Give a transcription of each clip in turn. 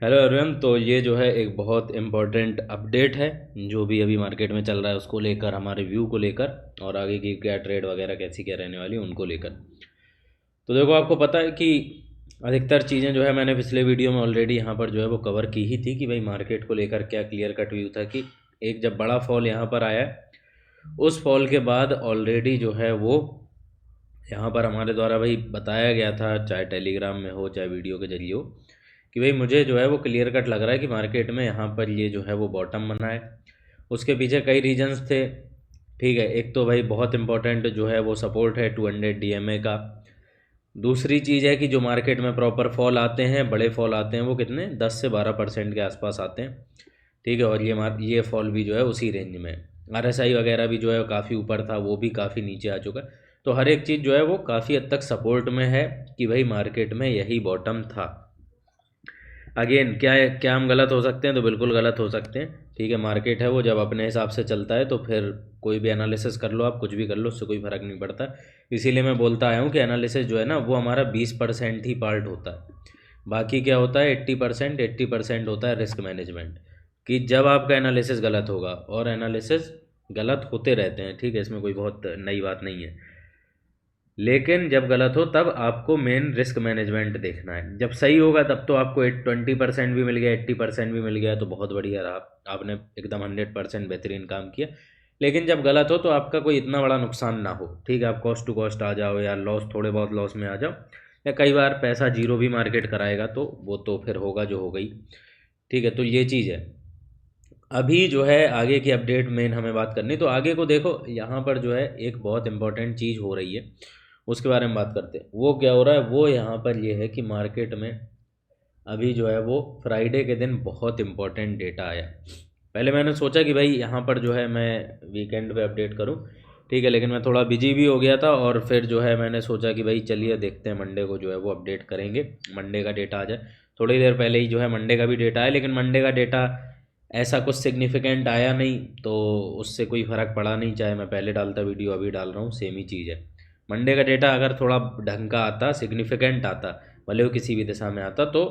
Hello everyone. तो ये जो है एक बहुत इम्पोर्टेंट अपडेट है जो भी अभी मार्केट में चल रहा है उसको लेकर, हमारे व्यू को लेकर और आगे की क्या ट्रेड वगैरह कैसी क्या रहने वाली है उनको लेकर। तो देखो, आपको पता है कि अधिकतर चीज़ें जो है मैंने पिछले वीडियो में ऑलरेडी यहाँ पर जो है वो कवर की ही थी कि भाई मार्केट को लेकर क्या क्लियर कट व्यू था कि एक जब बड़ा फॉल यहाँ पर आया है, उस फॉल के बाद ऑलरेडी जो है वो यहाँ पर हमारे द्वारा भाई बताया गया था, चाहे टेलीग्राम में हो चाहे वीडियो के जरिए हो, कि भाई मुझे जो है वो क्लियर कट लग रहा है कि मार्केट में यहाँ पर ये जो है वो बॉटम बना है। उसके पीछे कई रीजंस थे। ठीक है, एक तो भाई बहुत इंपॉर्टेंट जो है वो सपोर्ट है 200 डीएमए का। दूसरी चीज़ है कि जो मार्केट में प्रॉपर फॉल आते हैं, बड़े फॉल आते हैं, वो कितने 10 से 12% के आसपास आते हैं। ठीक है, और ये फॉल भी जो है उसी रेंज में। आरएसआई वगैरह भी जो है काफ़ी ऊपर था, वो भी काफ़ी नीचे आ चुका है। तो हर एक चीज़ जो है वो काफ़ी हद तक सपोर्ट में है कि भाई मार्केट में यही बॉटम था। अगेन क्या है, क्या हम गलत हो सकते हैं? तो बिल्कुल गलत हो सकते हैं। ठीक है, मार्केट है वो जब अपने हिसाब से चलता है तो फिर कोई भी एनालिसिस कर लो, आप कुछ भी कर लो, उससे कोई फ़र्क नहीं पड़ता। इसीलिए मैं बोलता आया हूँ कि एनालिसिस जो है ना वो हमारा 20% ही पार्ट होता है। बाकी क्या होता है 80% होता है रिस्क मैनेजमेंट। कि जब आपका एनालिसिस गलत होगा, और एनालिसिस गलत होते रहते हैं, ठीक है, इसमें कोई बहुत नई बात नहीं है, लेकिन जब गलत हो तब आपको मेन रिस्क मैनेजमेंट देखना है। जब सही होगा तब तो आपको 20% भी मिल गया, 80% भी मिल गया तो बहुत बढ़िया रहा, आपने एकदम 100% बेहतरीन काम किया। लेकिन जब गलत हो तो आपका कोई इतना बड़ा नुकसान ना हो, ठीक है, आप कॉस्ट टू कॉस्ट आ जाओ या लॉस, थोड़े बहुत लॉस में आ जाओ, या कई बार पैसा जीरो भी मार्केट कराएगा तो वो तो फिर होगा जो हो गई। ठीक है, तो ये चीज़ है। अभी जो है आगे की अपडेट मेन हमें बात करनी, तो आगे को देखो, यहाँ पर जो है एक बहुत इंपॉर्टेंट चीज़ हो रही है, उसके बारे में बात करते हैं। वो क्या हो रहा है, वो यहाँ पर ये है कि मार्केट में अभी जो है वो फ्राइडे के दिन बहुत इंपॉर्टेंट डेटा आया। पहले मैंने सोचा कि भाई यहाँ पर जो है मैं वीकेंड पे अपडेट करूँ, ठीक है, लेकिन मैं थोड़ा बिजी भी हो गया था, और फिर जो है मैंने सोचा कि भाई चलिए देखते हैं मंडे को जो है वो अपडेट करेंगे, मंडे का डेटा आ जाए। थोड़ी देर पहले ही जो है मंडे का भी डेटा आया, लेकिन मंडे का डेटा ऐसा कुछ सिग्निफिकेंट आया नहीं, तो उससे कोई फ़र्क पड़ा नहीं, चाहे मैं पहले डालता वीडियो अभी डाल रहा हूँ, सेम ही चीज़ है। मंडे का डेटा अगर थोड़ा ढंग का आता, सिग्निफिकेंट आता, भले वो किसी भी दिशा में आता, तो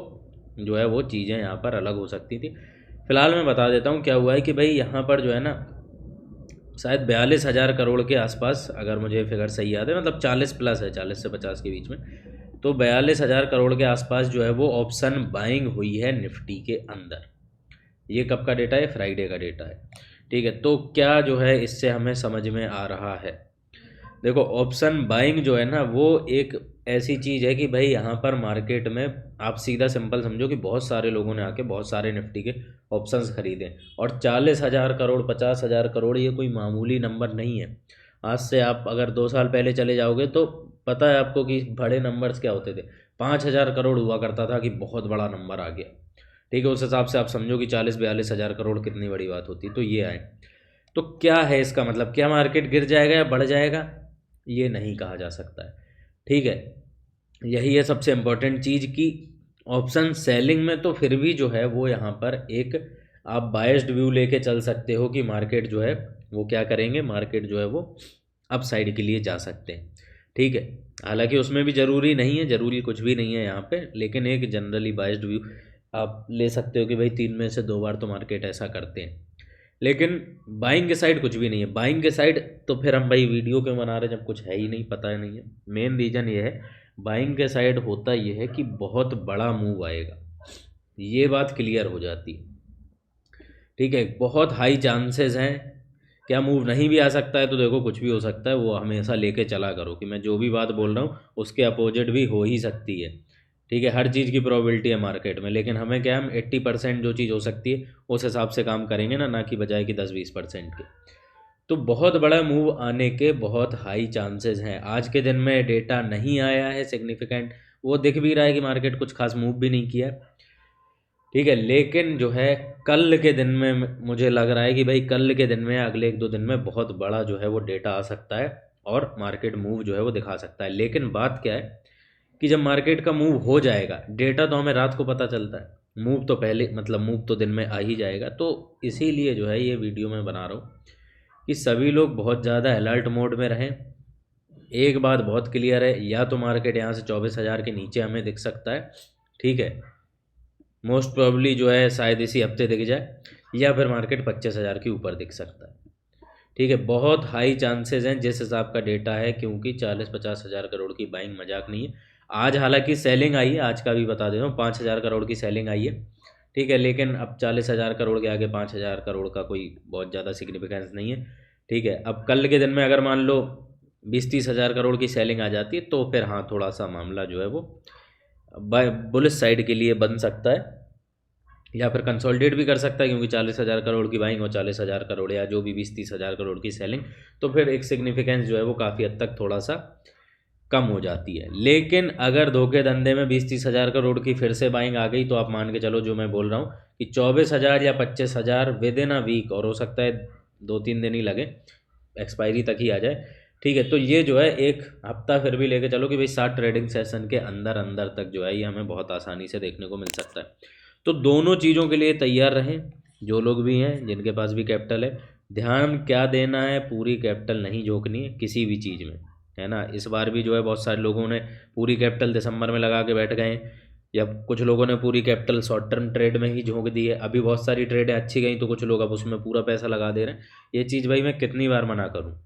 जो है वो चीज़ें यहाँ पर अलग हो सकती थी। फिलहाल मैं बता देता हूँ क्या हुआ है कि भाई यहाँ पर जो है ना शायद 42,000 करोड़ के आसपास, अगर मुझे फिगर सही याद है, मतलब 40 प्लस है, 40 से 50 के बीच में। तो 42,000 करोड़ के आसपास जो है वो ऑप्शन बाइंग हुई है निफ्टी के अंदर। ये कब का डेटा है? फ्राइडे का डेटा है। ठीक है, तो क्या जो है इससे हमें समझ में आ रहा है? देखो, ऑप्शन बाइंग जो है ना वो एक ऐसी चीज़ है कि भाई यहाँ पर मार्केट में आप सीधा सिंपल समझो कि बहुत सारे लोगों ने आके बहुत सारे निफ्टी के ऑप्शंस खरीदे, और 40,000 करोड़, 50,000 करोड़, ये कोई मामूली नंबर नहीं है। आज से आप अगर 2 साल पहले चले जाओगे तो पता है आपको कि बड़े नंबर्स क्या होते थे। 5,000 करोड़ हुआ करता था कि बहुत बड़ा नंबर आ गया। ठीक है, उस हिसाब से आप समझो कि 40-42 हज़ार करोड़ कितनी बड़ी बात होती। तो ये आए, तो क्या है इसका मतलब, क्या मार्केट गिर जाएगा या बढ़ जाएगा? ये नहीं कहा जा सकता है। ठीक है, यही है सबसे इम्पोर्टेंट चीज़ कि ऑप्शन सेलिंग में तो फिर भी जो है वो यहाँ पर एक आप बायस्ड व्यू लेके चल सकते हो कि मार्केट जो है वो क्या करेंगे, मार्केट जो है वो अप साइड के लिए जा सकते हैं। ठीक है, हालांकि उसमें भी ज़रूरी नहीं है, ज़रूरी कुछ भी नहीं है यहाँ पे, लेकिन एक जनरली बायस्ड व्यू आप ले सकते हो कि भाई 3 में से 2 बार तो मार्केट ऐसा करते हैं। लेकिन बाइंग के साइड कुछ भी नहीं है। बाइंग के साइड तो फिर हम भाई वीडियो क्यों बना रहे हैं जब कुछ है ही नहीं, पता ही नहीं है। मेन रीज़न ये है, बाइंग के साइड होता ये है कि बहुत बड़ा मूव आएगा, ये बात क्लियर हो जाती है। ठीक है, बहुत हाई चांसेस हैं। क्या मूव नहीं भी आ सकता है? तो देखो कुछ भी हो सकता है, वो हमेशा लेके चला करो कि मैं जो भी बात बोल रहा हूँ उसके अपोजिट भी हो ही सकती है। ठीक है, हर चीज़ की प्रोबेबिलिटी है मार्केट में, लेकिन हमें क्या है, हम 80% जो चीज़ हो सकती है उस हिसाब से काम करेंगे ना कि बजाय कि 10-20% के। तो बहुत बड़ा मूव आने के बहुत हाई चांसेस हैं। आज के दिन में डेटा नहीं आया है सिग्निफिकेंट, वो दिख भी रहा है कि मार्केट कुछ खास मूव भी नहीं किया है। ठीक है, लेकिन जो है कल के दिन में मुझे लग रहा है कि भाई कल के दिन में, अगले 1-2 दिन में बहुत बड़ा जो है वो डेटा आ सकता है, और मार्केट मूव जो है वो दिखा सकता है। लेकिन बात क्या है कि जब मार्केट का मूव हो जाएगा, डेटा तो हमें रात को पता चलता है, मूव तो पहले, मतलब मूव तो दिन में आ ही जाएगा। तो इसीलिए जो है ये वीडियो मैं बना रहा हूँ कि सभी लोग बहुत ज़्यादा अलर्ट मोड में रहें। एक बात बहुत क्लियर है, या तो मार्केट यहाँ से 24,000 के नीचे हमें दिख सकता है, ठीक है, मोस्ट प्रोबेबली जो है शायद इसी हफ्ते दिख जाए, या फिर मार्केट 25,000 के ऊपर दिख सकता है। ठीक है, बहुत हाई चांसेस हैं जिस हिसाब का डेटा है, क्योंकि 40-50 हज़ार करोड़ की बाइंग मजाक नहीं है। आज हालांकि सेलिंग आई है, आज का भी बता देता हूँ, 5,000 करोड़ की सेलिंग आई है। ठीक है, लेकिन अब 40,000 करोड़ के आगे 5,000 करोड़ का कोई बहुत ज़्यादा सिग्निफिकेंस नहीं है। ठीक है, अब कल के दिन में अगर मान लो 20-30 हज़ार करोड़ की सेलिंग आ जाती है तो फिर हाँ, थोड़ा सा मामला जो है वो बुलिश साइड के लिए बन सकता है, या फिर कंसोलिडेट भी कर सकता है, क्योंकि 40,000 करोड़ की बाइंग और 40,000 करोड़ या जो भी 20-30 हज़ार करोड़ की सेलिंग, तो फिर एक सिग्निफिकेंस जो है वो काफ़ी हद तक थोड़ा सा कम हो जाती है। लेकिन अगर धोखे धंधे में 20-30 हज़ार करोड़ की फिर से बाइंग आ गई, तो आप मान के चलो जो मैं बोल रहा हूँ कि 24,000 या 25,000 विद इन अ वीक, और हो सकता है 2-3 दिन ही लगे, एक्सपायरी तक ही आ जाए। ठीक है, तो ये जो है एक हफ्ता फिर भी लेके चलो कि भाई 7 ट्रेडिंग सेशन के अंदर अंदर तक जो है ये हमें बहुत आसानी से देखने को मिल सकता है। तो दोनों चीज़ों के लिए तैयार रहें, जो लोग भी हैं जिनके पास भी कैपिटल है। ध्यान क्या देना है, पूरी कैपिटल नहीं झोंकनी है किसी भी चीज़ में, है ना। इस बार भी जो है बहुत सारे लोगों ने पूरी कैपिटल दिसंबर में लगा के बैठ गए, या कुछ लोगों ने पूरी कैपिटल शॉर्ट टर्म ट्रेड में ही झोंक दी है। अभी बहुत सारी ट्रेडें अच्छी गई तो कुछ लोग अब उसमें पूरा पैसा लगा दे रहे हैं। ये चीज़ भाई मैं कितनी बार मना करूँ।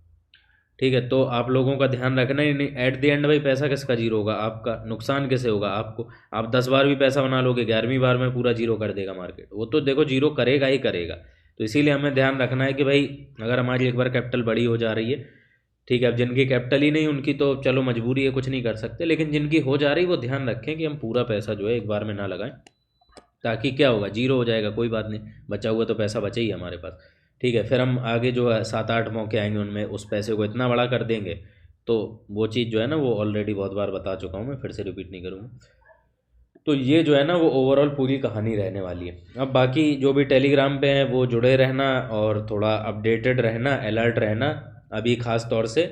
ठीक है, तो आप लोगों का ध्यान रखना ही नहीं। एट द एंड भाई पैसा किसका जीरो होगा, आपका। नुकसान कैसे होगा आपको। आप 10 बार भी पैसा बना लोगे, 11वीं बार में पूरा जीरो कर देगा मार्केट, वो तो देखो जीरो करेगा ही करेगा। तो इसीलिए हमें ध्यान रखना है कि भाई अगर हमारी एक बार कैपिटल बड़ी हो जा रही है, ठीक है, अब जिनकी कैपिटल ही नहीं उनकी तो चलो मजबूरी है, कुछ नहीं कर सकते, लेकिन जिनकी हो जा रही वो ध्यान रखें कि हम पूरा पैसा जो है एक बार में ना लगाएं, ताकि क्या होगा, जीरो हो जाएगा, कोई बात नहीं, बचा हुआ तो पैसा बचा ही हमारे पास। ठीक है, फिर हम आगे जो है 7-8 मौके आएंगे, उनमें उस पैसे को इतना बड़ा कर देंगे। तो वो चीज़ जो है ना, वो ऑलरेडी बहुत बार बता चुका हूँ, मैं फिर से रिपीट नहीं करूँगा। तो ये जो है ना वो ओवरऑल पूरी कहानी रहने वाली है। अब बाकी जो भी टेलीग्राम पे हैं वो जुड़े रहना और थोड़ा अपडेटेड रहना, अलर्ट रहना। अभी ख़ास तौर से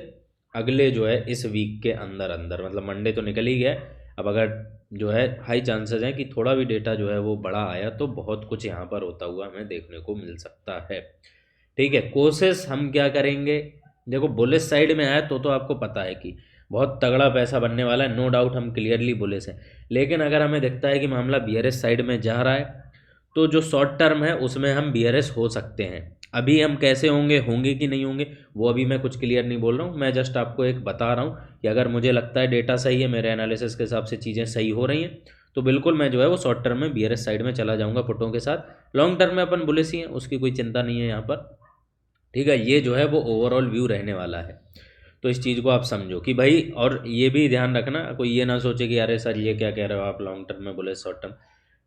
अगले जो है इस वीक के अंदर अंदर, मतलब मंडे तो निकल ही गया, अब अगर जो है हाई चांसेस हैं कि थोड़ा भी डेटा जो है वो बड़ा आया तो बहुत कुछ यहाँ पर होता हुआ हमें देखने को मिल सकता है। ठीक है, कोशिश हम क्या करेंगे, देखो बुलिश साइड में आया तो आपको पता है कि बहुत तगड़ा पैसा बनने वाला है, नो डाउट हम क्लियरली बुलिश हैं। लेकिन अगर हमें दिखता है कि मामला बीआरएस साइड में जा रहा है, तो जो शॉर्ट टर्म है उसमें हम बीआरएस हो सकते हैं। अभी हम कैसे होंगे कि नहीं होंगे, वो अभी मैं कुछ क्लियर नहीं बोल रहा हूँ, मैं जस्ट आपको एक बता रहा हूँ कि अगर मुझे लगता है डेटा सही है, मेरे एनालिसिस के हिसाब से चीज़ें सही हो रही हैं, तो बिल्कुल मैं जो है वो शॉर्ट टर्म में बीआरएस साइड में चला जाऊँगा पुटों के साथ। लॉन्ग टर्म में अपन बुलिश ही हैं, उसकी कोई चिंता नहीं है यहाँ पर। ठीक है, ये जो है वो ओवरऑल व्यू रहने वाला है। तो इस चीज़ को आप समझो कि भाई, और ये भी ध्यान रखना, कोई ये ना सोचे कि अरे सर ये क्या कह रहे हो आप, लॉन्ग टर्म में बोले शॉर्ट टर्म।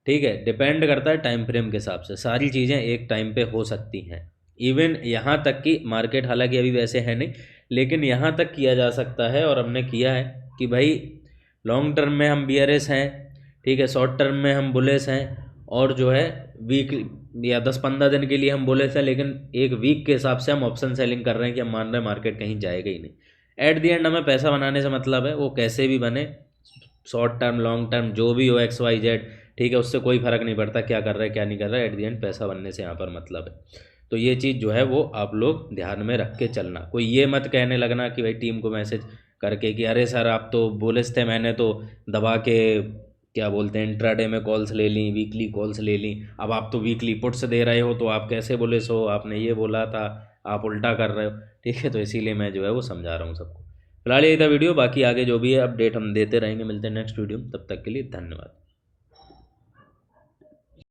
ठीक है, डिपेंड करता है टाइम फ्रेम के हिसाब से, सारी चीज़ें एक टाइम पे हो सकती हैं। इवन यहाँ तक कि मार्केट हालांकि अभी वैसे है नहीं, लेकिन यहाँ तक किया जा सकता है, और हमने किया है कि भाई लॉन्ग टर्म में हम बीआरएस हैं, ठीक है, शॉर्ट टर्म में हम बुलिश हैं, और जो है वीक या 10-15 दिन के लिए हम बुलिश हैं, लेकिन एक वीक के हिसाब से हम ऑप्शन सेलिंग कर रहे हैं कि हम मान रहे हैं मार्केट कहीं जाएगा ही नहीं। एट दी एंड हमें पैसा बनाने से मतलब है, वो कैसे भी बने, शॉर्ट टर्म लॉन्ग टर्म जो भी हो, XYZ, ठीक है, उससे कोई फ़र्क नहीं पड़ता क्या कर रहा है क्या नहीं कर रहा है, एट दी एंड पैसा बनने से यहाँ पर मतलब है। तो ये चीज़ जो है वो आप लोग ध्यान में रख के चलना। कोई ये मत कहने लगना कि भाई टीम को मैसेज करके कि अरे सर आप तो बुलिश थे, मैंने तो दबा के क्या बोलते हैं इंट्राडे में कॉल्स ले ली, वीकली कॉल्स ले ली, अब आप तो वीकली पुट्स दे रहे हो, तो आप कैसे बुलिश हो, आपने ये बोला था, आप उल्टा कर रहे हो। ठीक है, तो इसीलिए मैं जो है वो समझा रहा हूँ सबको। फिलहाल यही था वीडियो, बाकी आगे जो भी है अपडेट हम देते रहेंगे। मिलते हैं नेक्स्ट वीडियो में, तब तक के लिए धन्यवाद।